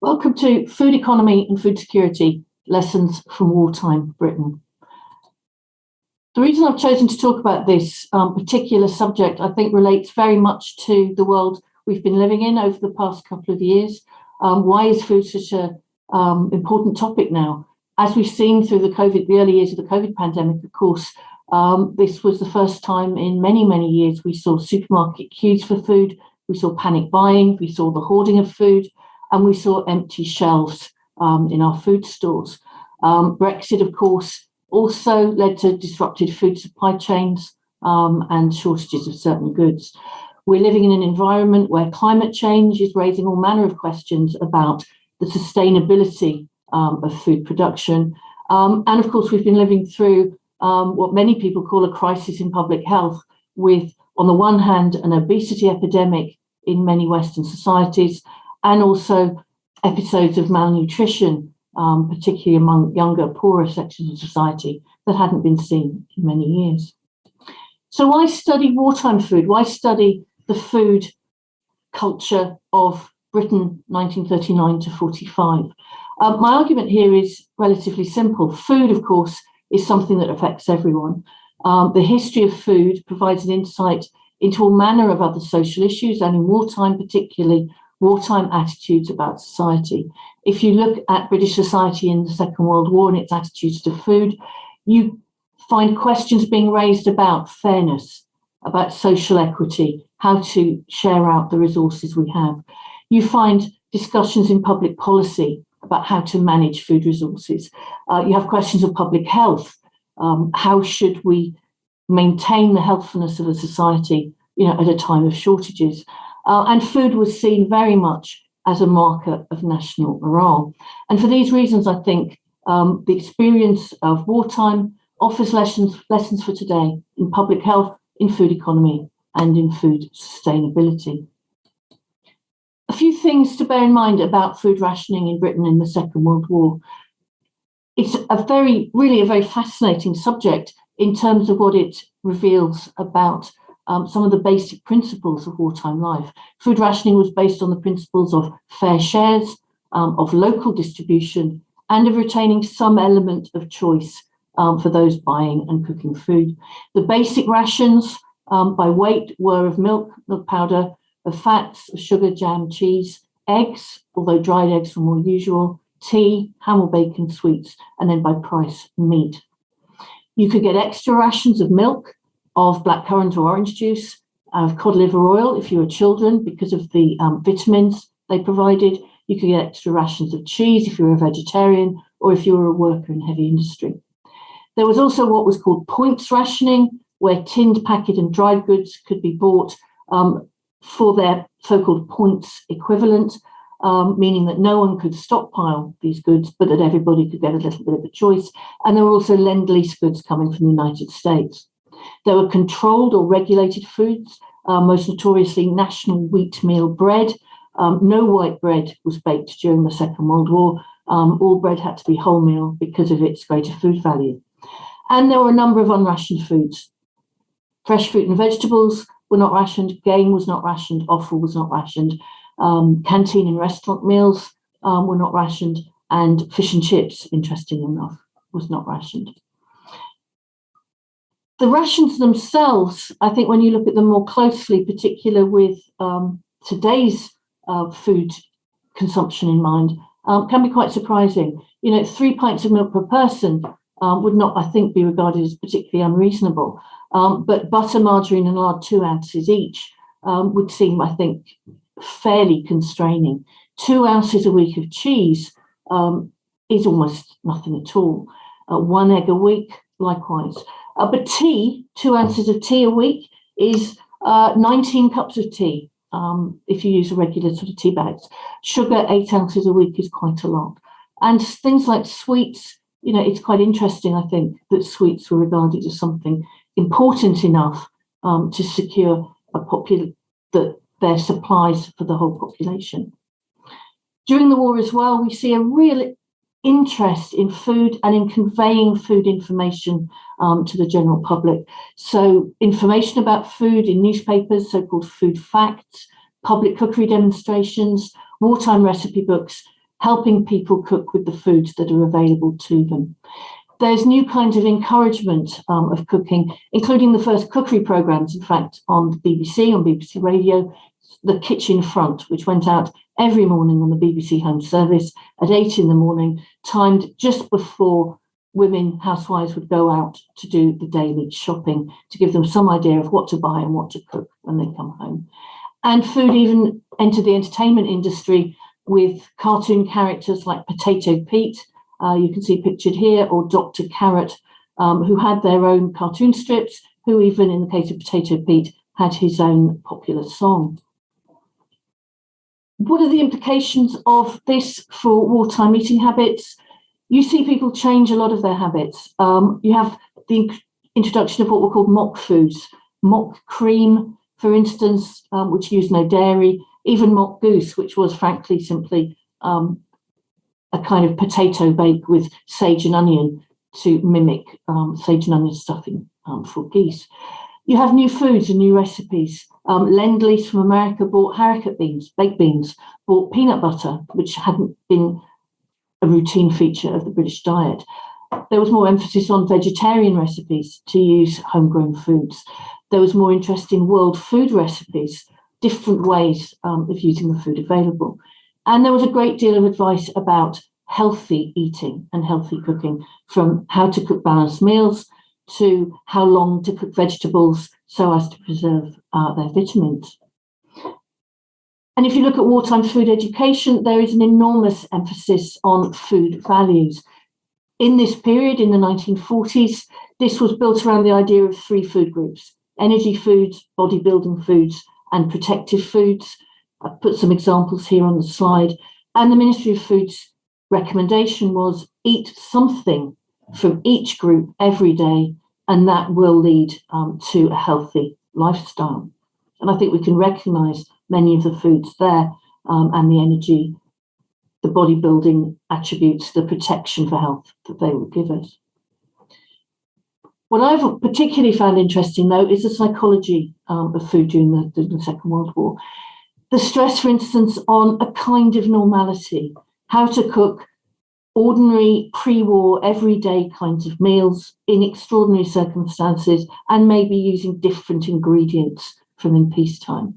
Welcome to Food Economy and Food Security, Lessons from Wartime Britain. The reason I've chosen to talk about this particular subject, I think, relates very much to the world we've been living in over the past couple of years. Why is food such an important topic now? As we've seen through the early years of the COVID pandemic, of course, this was the first time in many, many years we saw supermarket queues for food, we saw panic buying, we saw the hoarding of food, and we saw empty shelves in our food stores. Brexit, of course, also led to disrupted food supply chains and shortages of certain goods. We're living in an environment where climate change is raising all manner of questions about the sustainability of food production. And of course, we've been living through what many people call a crisis in public health, with, on the one hand, an obesity epidemic in many Western societies, and also episodes of malnutrition, particularly among younger, poorer sections of society, that hadn't been seen in many years. So why study wartime food? Why study the food culture of Britain 1939 to 45? My argument here is relatively simple. Food, of course, is something that affects everyone. The history of food provides an insight into all manner of other social issues, and in wartime particularly, wartime attitudes about society. If you look at British society in the Second World War and its attitudes to food, you find questions being raised about fairness, about social equity, how to share out the resources we have. You find discussions in public policy about how to manage food resources. You have questions of public health. How should we maintain the healthfulness of a society, at a time of shortages? And food was seen very much as a marker of national morale. And for these reasons, I think the experience of wartime offers lessons for today in public health, in food economy, and in food sustainability. A few things to bear in mind about food rationing in Britain in the Second World War. It's really a very fascinating subject in terms of what it reveals about some of the basic principles of wartime life. Food rationing was based on the principles of fair shares, of local distribution, and of retaining some element of choice for those buying and cooking food. The basic rations by weight were of milk powder, of fats, of sugar, jam, cheese, eggs, although dried eggs were more usual, tea, ham or bacon, sweets, and then by price, meat. You could get extra rations of milk, of blackcurrant or orange juice, of cod liver oil if you were children, because of the vitamins they provided. You could get extra rations of cheese if you were a vegetarian or if you were a worker in heavy industry. There was also what was called points rationing, where tinned, packet and dried goods could be bought for their so-called points equivalent, meaning that no one could stockpile these goods, but that everybody could get a little bit of a choice. And there were also lend-lease goods coming from the United States. There were controlled or regulated foods, most notoriously national wheatmeal bread. No white bread was baked during the Second World War. All bread had to be wholemeal because of its greater food value. And there were a number of unrationed foods. Fresh fruit and vegetables were not rationed, game was not rationed, offal was not rationed, canteen and restaurant meals were not rationed, and fish and chips, interesting enough, was not rationed. The rations themselves, I think when you look at them more closely, particularly with today's food consumption in mind, can be quite surprising. 3 pints of milk per person would not, I think, be regarded as particularly unreasonable. But butter, margarine and lard, 2 ounces each, would seem, I think, fairly constraining. 2 ounces a week of cheese is almost nothing at all. 1 egg a week, likewise. But tea, 2 ounces of tea a week is 19 cups of tea, if you use a regular sort of tea bags. Sugar, 8 ounces a week is quite a lot. And things like sweets, it's quite interesting, I think, that sweets were regarded as something important enough to secure their supplies for the whole population. During the war as well, we see a real interest in food and in conveying food information to the general public. So information about food in newspapers, so-called food facts, public cookery demonstrations, wartime recipe books, helping people cook with the foods that are available to them. There's new kinds of encouragement of cooking, including the first cookery programmes, in fact, on the BBC, on BBC Radio, The Kitchen Front, which went out every morning on the BBC Home Service at 8 in the morning, timed just before women, housewives, would go out to do the daily shopping, to give them some idea of what to buy and what to cook when they come home. And food even entered the entertainment industry with cartoon characters like Potato Pete, you can see pictured here, or Dr. Carrot, who had their own cartoon strips, who even in the case of Potato Pete had his own popular song. What are the implications of this for wartime eating habits? You see people change a lot of their habits. You have the introduction of what were called mock foods, mock cream, for instance, which used no dairy, even mock goose, which was frankly simply a kind of potato bake with sage and onion to mimic sage and onion stuffing for geese. You have new foods and new recipes. Lend-Lease from America bought haricot beans, baked beans, bought peanut butter, which hadn't been a routine feature of the British diet. There was more emphasis on vegetarian recipes to use homegrown foods. There was more interest in world food recipes, different ways of using the food available. And there was a great deal of advice about healthy eating and healthy cooking, from how to cook balanced meals to how long to cook vegetables so as to preserve their vitamins. And if you look at wartime food education, there is an enormous emphasis on food values. In this period, in the 1940s, this was built around the idea of 3 food groups: energy foods, bodybuilding foods, and protective foods. I've put some examples here on the slide. And the Ministry of Food's recommendation was eat something from each group every day, and that will lead to a healthy lifestyle. And I think we can recognise many of the foods there, and the energy, the bodybuilding attributes, the protection for health that they will give us. What I've particularly found interesting, though, is the psychology of food during the Second World War. The stress, for instance, on a kind of normality, how to cook ordinary pre-war, everyday kinds of meals in extraordinary circumstances, and maybe using different ingredients from in peacetime.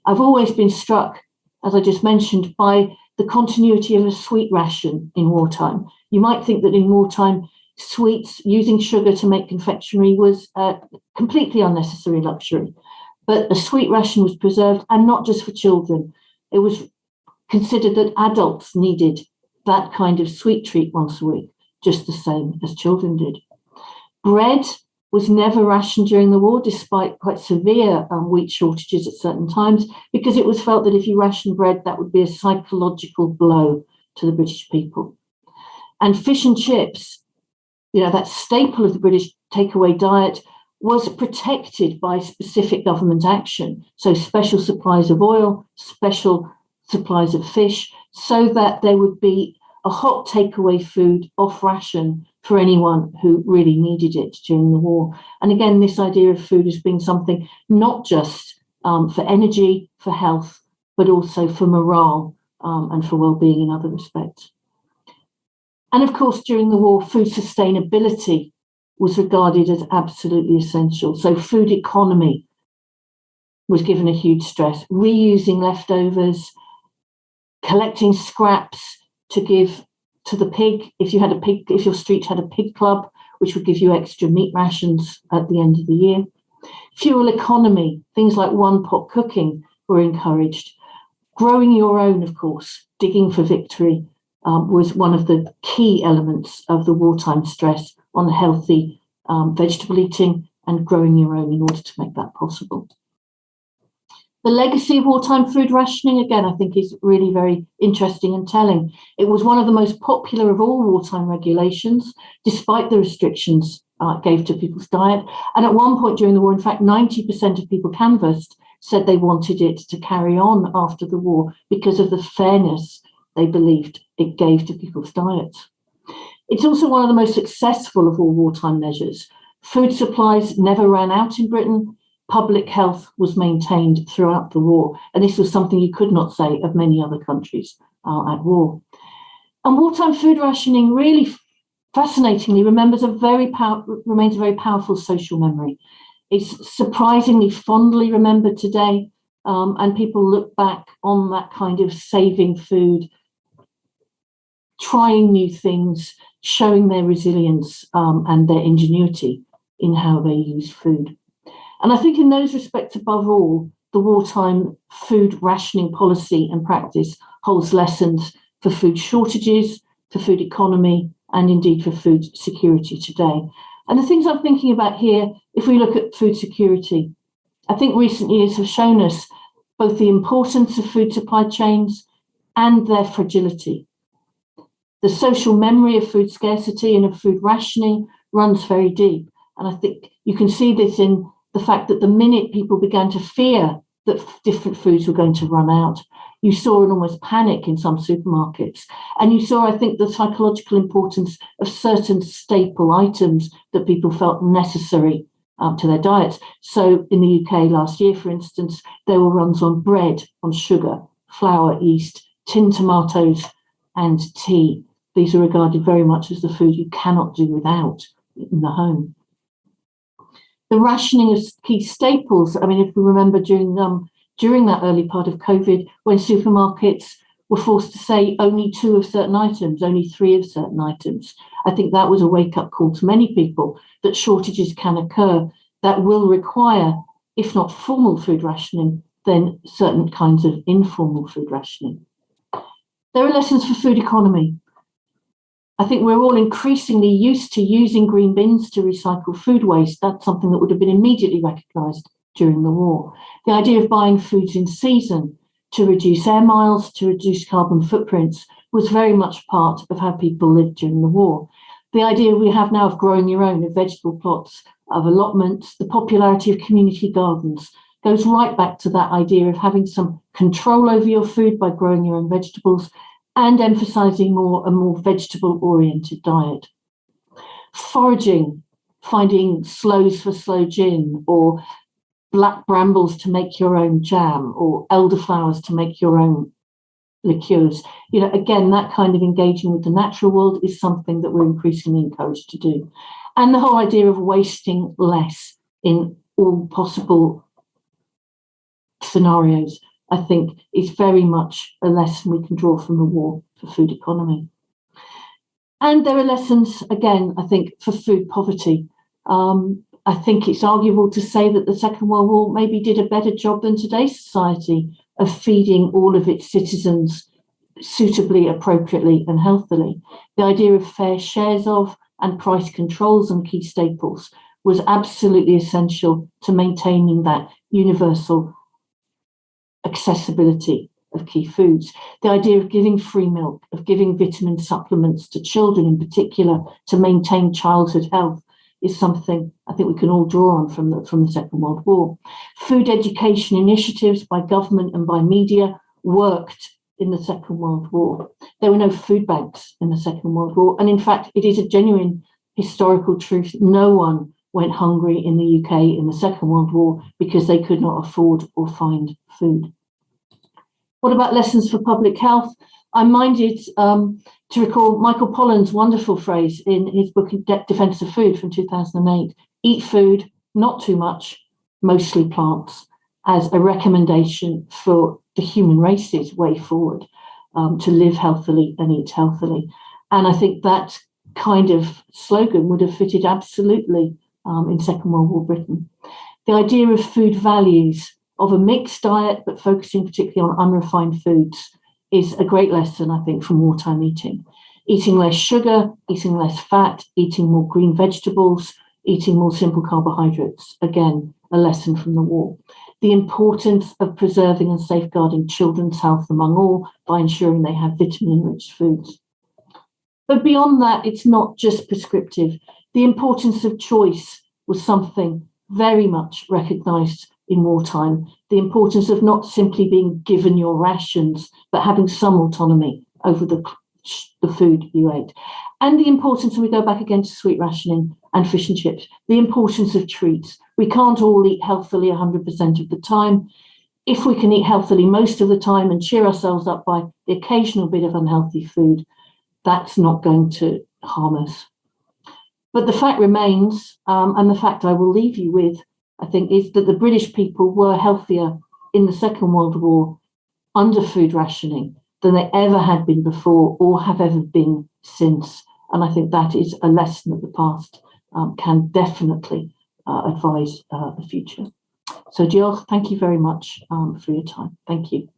I've always been struck, as I just mentioned, by the continuity of a sweet ration in wartime. You might think that in wartime, sweets, using sugar to make confectionery, was a completely unnecessary luxury. But a sweet ration was preserved, and not just for children. It was considered that adults needed that kind of sweet treat once a week, just the same as children did. Bread was never rationed during the war, despite quite severe wheat shortages at certain times, because it was felt that if you rationed bread, that would be a psychological blow to the British people. And fish and chips, that staple of the British takeaway diet, was protected by specific government action. So special supplies of oil, special supplies of fish, so that there would be a hot takeaway food off ration for anyone who really needed it during the war. And again, this idea of food as being something not just for energy, for health, but also for morale and for well-being in other respects. And of course, during the war, food sustainability was regarded as absolutely essential. So food economy was given a huge stress, reusing leftovers, collecting scraps to give to the pig. If your street had a pig club, which would give you extra meat rations at the end of the year. Fuel economy, things like one-pot cooking were encouraged. Growing your own, of course, digging for victory was one of the key elements of the wartime stress on healthy vegetable eating and growing your own in order to make that possible. The legacy of wartime food rationing, again, I think is really very interesting and telling. It was one of the most popular of all wartime regulations, despite the restrictions it gave to people's diet. And at one point during the war, in fact, 90% of people canvassed said they wanted it to carry on after the war because of the fairness they believed it gave to people's diets. It's also one of the most successful of all wartime measures. Food supplies never ran out in Britain. Public health was maintained throughout the war. And this was something you could not say of many other countries at war. And wartime food rationing really fascinatingly remains a very powerful social memory. It's surprisingly fondly remembered today, and people look back on that kind of saving food, trying new things, showing their resilience and their ingenuity in how they use food. And I think in those respects, above all, the wartime food rationing policy and practice holds lessons for food shortages, for food economy, and indeed for food security today. And the things I'm thinking about here, if we look at food security, I think recent years have shown us both the importance of food supply chains and their fragility. The social memory of food scarcity and of food rationing runs very deep. And I think you can see this in the fact that the minute people began to fear that different foods were going to run out, you saw an almost panic in some supermarkets. And you saw, I think, the psychological importance of certain staple items that people felt necessary to their diets. So in the UK last year, for instance, there were runs on bread, on sugar, flour, yeast, tinned tomatoes, and tea. These are regarded very much as the food you cannot do without in the home. The rationing of key staples, I mean, if we remember during that early part of COVID, when supermarkets were forced to say only 2 of certain items, only 3 of certain items, I think that was a wake-up call to many people that shortages can occur that will require, if not formal food rationing, then certain kinds of informal food rationing. There are lessons for food economy. I think we're all increasingly used to using green bins to recycle food waste. That's something that would have been immediately recognised during the war. The idea of buying foods in season to reduce air miles, to reduce carbon footprints, was very much part of how people lived during the war. The idea we have now of growing your own, of vegetable plots, of allotments, the popularity of community gardens, goes right back to that idea of having some control over your food by growing your own vegetables, and emphasising a more vegetable-oriented diet. Foraging, finding sloes for sloe gin, or black brambles to make your own jam, or elderflowers to make your own liqueurs. Again, that kind of engaging with the natural world is something that we're increasingly encouraged to do. And the whole idea of wasting less in all possible scenarios, I think, is very much a lesson we can draw from the war for food economy. And there are lessons, again, I think, for food poverty. I think it's arguable to say that the Second World War maybe did a better job than today's society of feeding all of its citizens suitably, appropriately, and healthily. The idea of fair shares of and price controls on key staples was absolutely essential to maintaining that universal accessibility of key foods. The idea of giving free milk, of giving vitamin supplements to children in particular to maintain childhood health, is something I think we can all draw on from the Second World War. Food education initiatives by government and by media worked in the Second World War. There were no food banks in the Second World War. And in fact, it is a genuine historical truth. No one went hungry in the UK in the Second World War because they could not afford or find food. What about lessons for public health? I'm minded to recall Michael Pollan's wonderful phrase in his book Defence of Food from 2008, eat food, not too much, mostly plants, as a recommendation for the human race's way forward to live healthily and eat healthily. And I think that kind of slogan would have fitted absolutely in Second World War Britain. The idea of food values, of a mixed diet, but focusing particularly on unrefined foods, is a great lesson, I think, from wartime eating. Eating less sugar, eating less fat, eating more green vegetables, eating more simple carbohydrates. Again, a lesson from the war. The importance of preserving and safeguarding children's health among all by ensuring they have vitamin-enriched foods. But beyond that, it's not just prescriptive. The importance of choice was something very much recognised in wartime. The importance of not simply being given your rations, but having some autonomy over the food you ate. And the importance, and we go back again to sweet rationing and fish and chips, the importance of treats. We can't all eat healthily 100% of the time. if we can eat healthily most of the time and cheer ourselves up by the occasional bit of unhealthy food, that's not going to harm us. But the fact remains, and the fact I will leave you with, I think, is that the British people were healthier in the Second World War under food rationing than they ever had been before or have ever been since. And I think that is a lesson that the past can definitely advise the future. So, Jill, thank you very much for your time. Thank you.